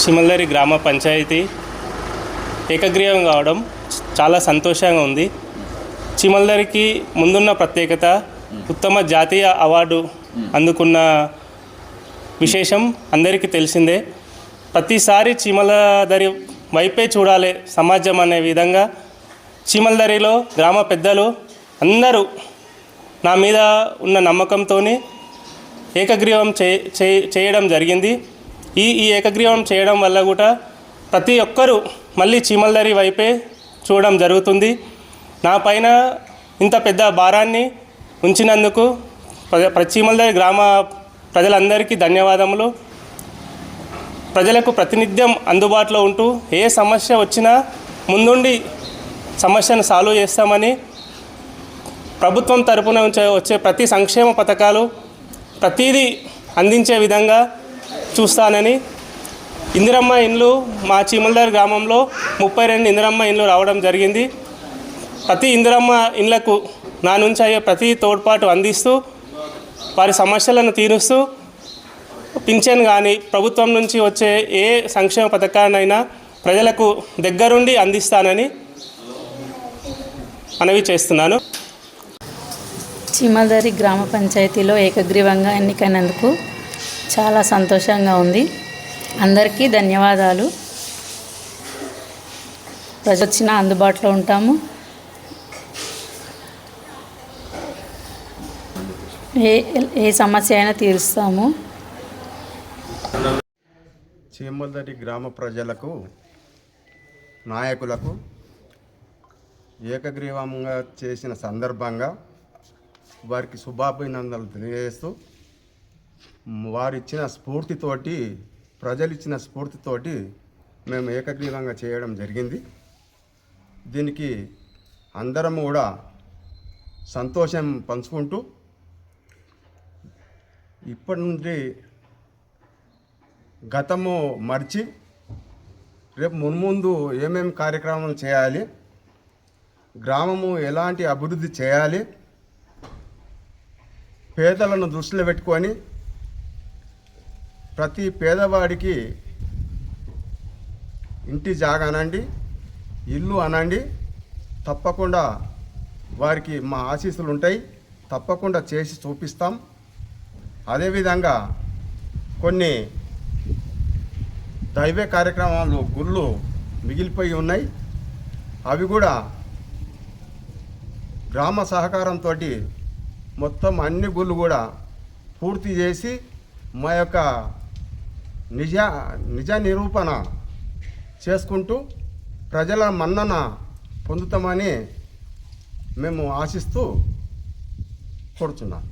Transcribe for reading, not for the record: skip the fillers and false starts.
చీమలదరి గ్రామ పంచాయతీ ఏకగ్రీవం కావడం చాలా సంతోషంగా ఉంది. చీమలదరికి ముందున్న ప్రత్యేకత ఉత్తమ జాతీయ అవార్డు అందుకున్న విశేషం అందరికీ తెలిసిందే. ప్రతిసారి చీమలదరి వైపే చూడాలి సమాజం అనే విధంగా చీమలదరిలో గ్రామ పెద్దలు అందరూ నా మీద ఉన్న నమ్మకంతో ఏకగ్రీవం చేయడం జరిగింది. ఈ ఏకగ్రీవం చేయడం వల్ల కూడా ప్రతి ఒక్కరూ మళ్ళీ చీమలదరి వైపే చూడడం జరుగుతుంది. నా పైన ఇంత పెద్ద భారాన్ని ఉంచినందుకు చీమలదరి గ్రామ ప్రజలందరికీ ధన్యవాదములు. ప్రజలకు ప్రతినిత్యం అందుబాటులో ఉంటూ ఏ సమస్య వచ్చినా ముందుండి సమస్యను సాల్వ్ చేస్తామని, ప్రభుత్వం తరపున వచ్చే ప్రతి సంక్షేమ పథకాలు ప్రతిదీ అందించే విధంగా చూస్తానని, ఇందిరమ్మ ఇండ్లు మా చీమలదరి గ్రామంలో 32 ఇందిరమ్మ ఇండ్లు రావడం జరిగింది. ప్రతి ఇందిరమ్మ ఇండ్లకు నా నుంచి అయ్యే ప్రతి తోడ్పాటు అందిస్తూ వారి సమస్యలను తీరుస్తూ పింఛన్ కానీ ప్రభుత్వం నుంచి వచ్చే ఏ సంక్షేమ పథకాన్నైనా ప్రజలకు దగ్గరుండి అందిస్తానని మనవి చేస్తున్నాను. చీమలదరి గ్రామ పంచాయతీలో ఏకగ్రీవంగా ఎన్నికైనందుకు చాలా సంతోషంగా ఉంది. అందరికీ ధన్యవాదాలు. ప్రజలు వచ్చిన అందుబాటులో ఉంటాము. ఏ సమస్య అయినా తీరుస్తాము. చీమలదరి గ్రామ ప్రజలకు, నాయకులకు ఏకగ్రీవంగా చేసిన సందర్భంగా వారికి శుభాభినందనలు తెలియజేస్తూ, వారిచ్చిన స్ఫూర్తితోటి, ప్రజలిచ్చిన స్ఫూర్తితోటి మేము ఏకగ్రీవంగా చేయడం జరిగింది. దీనికి అందరం కూడా సంతోషం పంచుకుంటూ ఇప్పటి నుండి గతము మర్చి రేపు మున్ముందు ఏమేమి కార్యక్రమాలు చేయాలి, గ్రామము ఎలాంటి అభివృద్ధి చేయాలి, పేదలను దృష్టిలో పెట్టుకొని ప్రతి పేదవాడికి ఇంటి జాగా అనండి, ఇల్లు అనండి, తప్పకుండా వారికి మా ఆశీస్సులు ఉంటాయి. తప్పకుండా చేసి చూపిస్తాం. అదేవిధంగా కొన్ని దైవ కార్యక్రమాలు, గుళ్ళు మిగిలిపోయి ఉన్నాయి. అవి కూడా గ్రామ సహకారంతో మొత్తం అన్ని గుళ్ళు కూడా పూర్తి చేసి మా యొక్క నిజ నిరూపణ చేసుకుంటూ ప్రజల మన్నన పొందుతామని మేము ఆశిస్తూ కోరుచున్నాం.